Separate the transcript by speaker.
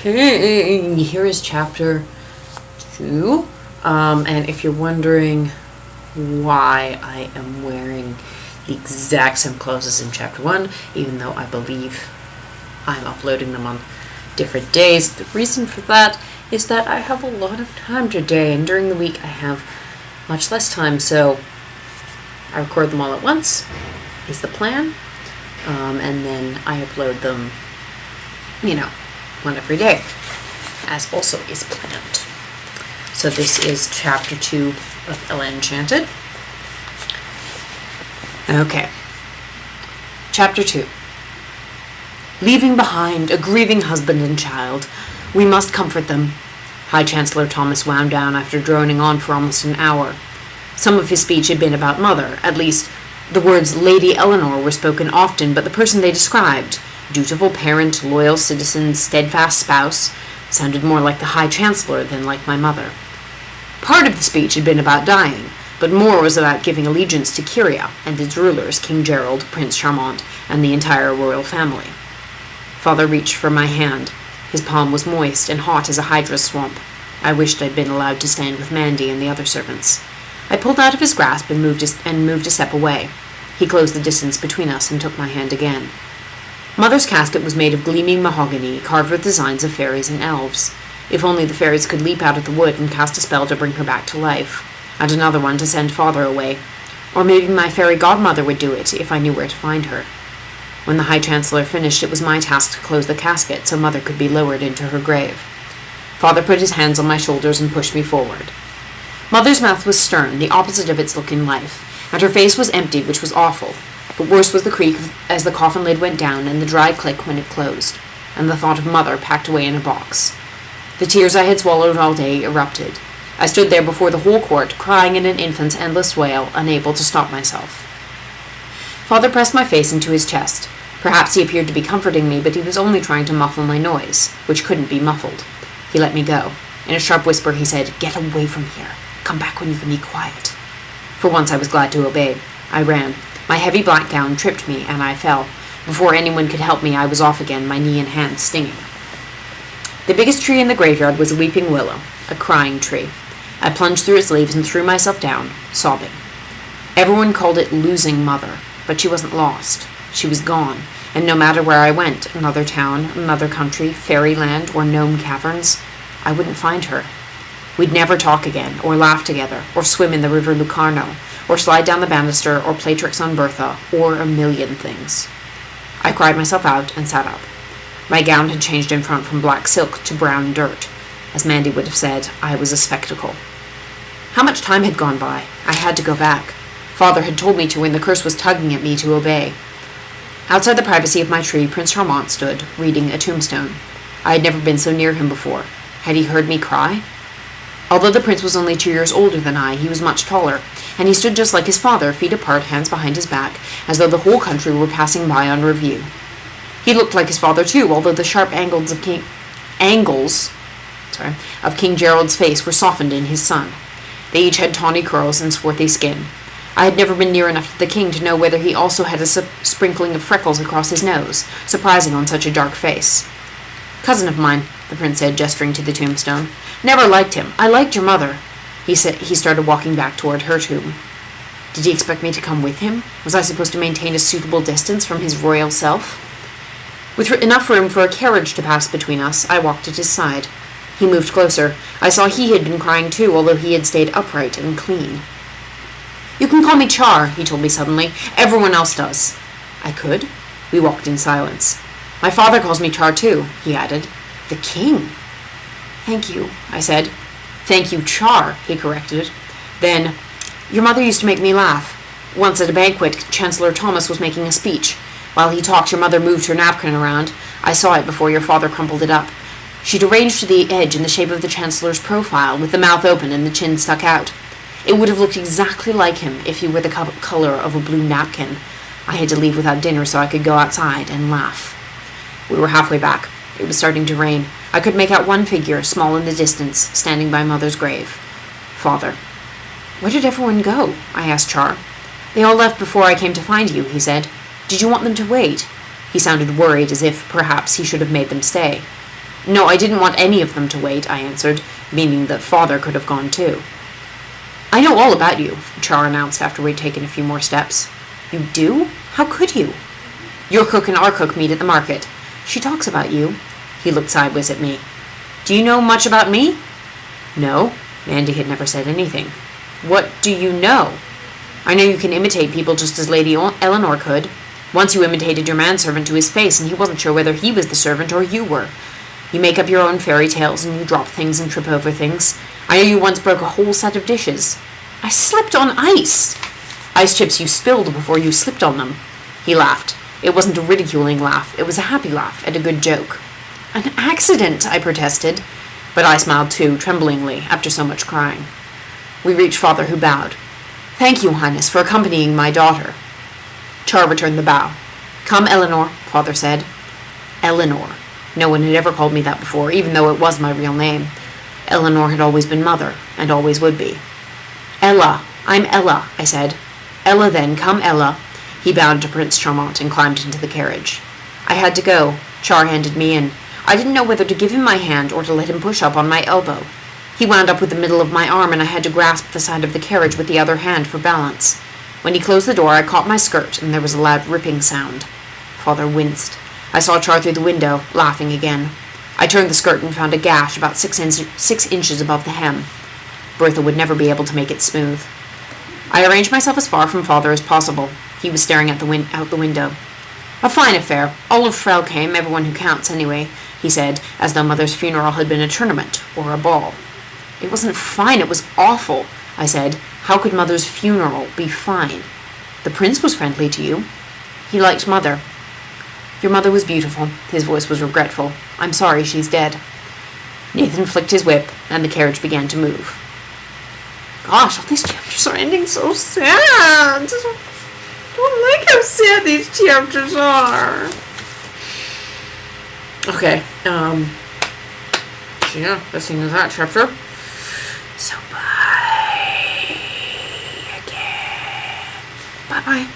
Speaker 1: Okay, here is chapter 2. And if you're wondering why I am wearing the exact same clothes as in chapter 1, even though I believe I'm uploading them on different days, the reason for that is that I have a lot of time today, and during the week I have much less time, so I record them all at once, is the plan, and then I upload them, one every day, as also is planned. So this is chapter 2 of Enchanted. Okay. Chapter 2. Leaving behind a grieving husband and child, we must comfort them. High Chancellor Thomas wound down after droning on for almost an hour. Some of his speech had been about Mother, at least the words Lady Eleanor were spoken often, but the person they described, dutiful parent, loyal citizen, steadfast spouse, sounded more like the High Chancellor than like my mother. Part of the speech had been about dying, but more was about giving allegiance to Calla and its rulers, King Gerald, Prince Charmant, and the entire royal family. Father reached for my hand. His palm was moist and hot as a hydra's swamp. I wished I'd been allowed to stand with Mandy and the other servants. I pulled out of his grasp and moved a step away. He closed the distance between us and took my hand again. Mother's casket was made of gleaming mahogany, carved with designs of fairies and elves. If only the fairies could leap out of the wood and cast a spell to bring her back to life, and another one to send Father away. Or maybe my fairy godmother would do it, if I knew where to find her. When the High Chancellor finished, it was my task to close the casket so Mother could be lowered into her grave. Father put his hands on my shoulders and pushed me forward. Mother's mouth was stern, the opposite of its look in life, and her face was empty, which was awful. But worse was the creak as the coffin lid went down and the dry click when it closed, and the thought of Mother packed away in a box. The tears I had swallowed all day erupted. I stood there before the whole court, crying in an infant's endless wail, unable to stop myself. Father pressed my face into his chest. Perhaps he appeared to be comforting me, but he was only trying to muffle my noise, which couldn't be muffled. He let me go. In a sharp whisper he said, "Get away from here. Come back when you can be quiet." For once I was glad to obey. I ran. My heavy black gown tripped me, and I fell. Before anyone could help me, I was off again, my knee and hand stinging. The biggest tree in the graveyard was a weeping willow, a crying tree. I plunged through its leaves and threw myself down, sobbing. Everyone called it losing Mother, but she wasn't lost. She was gone, and no matter where I went, another town, another country, fairyland, or gnome caverns, I wouldn't find her. We'd never talk again, or laugh together, or swim in the river Lucarno, or slide down the banister, or play tricks on Bertha, or a million things. I cried myself out and sat up. My gown had changed in front from black silk to brown dirt. As Mandy would have said, I was a spectacle. How much time had gone by? I had to go back. Father had told me to when the curse was tugging at me to obey. Outside the privacy of my tree, Prince Charmant stood, reading a tombstone. I had never been so near him before. Had he heard me cry? Although the prince was only 2 years older than I, he was much taller, and he stood just like his father, feet apart, hands behind his back, as though the whole country were passing by on review. He looked like his father too, although the sharp angles of King Gerald's face were softened in his son. They each had tawny curls and swarthy skin. I had never been near enough to the king to know whether he also had a sprinkling of freckles across his nose, surprising on such a dark face. "Cousin of mine," the prince said, gesturing to the tombstone. "Never liked him. I liked your mother." He started walking back toward her tomb. Did he expect me to come with him? Was I supposed to maintain a suitable distance from his royal self? With enough room for a carriage to pass between us, I walked at his side. He moved closer. I saw he had been crying too, although he had stayed upright and clean. "You can call me Char," he told me suddenly. "Everyone else does." I could? We walked in silence. "My father calls me Char too," he added. "The king?" "Thank you," I said. "Thank you, Char," he corrected. Then, "Your mother used to make me laugh. Once at a banquet, Chancellor Thomas was making a speech. While he talked, your mother moved her napkin around. I saw it before your father crumpled it up. She'd arranged the edge in the shape of the Chancellor's profile, with the mouth open and the chin stuck out. It would have looked exactly like him if he were the color of a blue napkin. I had to leave without dinner so I could go outside and laugh." We were halfway back. It was starting to rain. I could make out one figure, small in the distance, standing by Mother's grave. Father. "Where did everyone go?" I asked Char. "They all left before I came to find you," he said. "Did you want them to wait?" He sounded worried, as if, perhaps, he should have made them stay. No, I didn't want any of them to wait, I answered, meaning that Father could have gone too. I know all about you, Char announced after we'd taken a few more steps. You do? How could you? Your cook and our cook meet at the market. She talks about you. He looked sideways at me. Do you know much about me? No. Mandy had never said anything. What do you know? I know you can imitate people just as Lady Eleanor could. Once you imitated your manservant to his face, and he wasn't sure whether he was the servant or you were. You make up your own fairy tales, and you drop things and trip over things. I know you once broke a whole set of dishes. I slipped on ice. Ice chips you spilled before you slipped on them. He laughed. It wasn't a ridiculing laugh. It was a happy laugh at a good joke. An accident, I protested. But I smiled too, tremblingly, after so much crying. We reached Father, who bowed. Thank you, Highness, for accompanying my daughter. Char returned the bow. Come, Eleanor, Father said. Eleanor. No one had ever called me that before, even though it was my real name. Eleanor had always been Mother, and always would be. Ella. I'm Ella, I said. Ella then, come, Ella. He bowed to Prince Charmant and climbed into the carriage. I had to go. Char handed me in. I didn't know whether to give him my hand or to let him push up on my elbow. He wound up with the middle of my arm, and I had to grasp the side of the carriage with the other hand for balance. When he closed the door, I caught my skirt, and there was a loud ripping sound. Father winced. I saw Char through the window, laughing again. I turned the skirt and found a gash about 6 inches above the hem. Bertha would never be able to make it smooth. I arranged myself as far from Father as possible. He was staring out the window. A fine affair. All of Frau came, everyone who counts anyway, he said, as though Mother's funeral had been a tournament or a ball. It wasn't fine, it was awful, I said. How could Mother's funeral be fine? The prince was friendly to you. He liked Mother. Your mother was beautiful. His voice was regretful. I'm sorry she's dead. Nathan flicked his whip, and the carriage began to move. Gosh, all these chapters are ending so sad. I don't like how sad these chapters are. Okay, so yeah, that's the end of that chapter. So bye again. Bye-bye.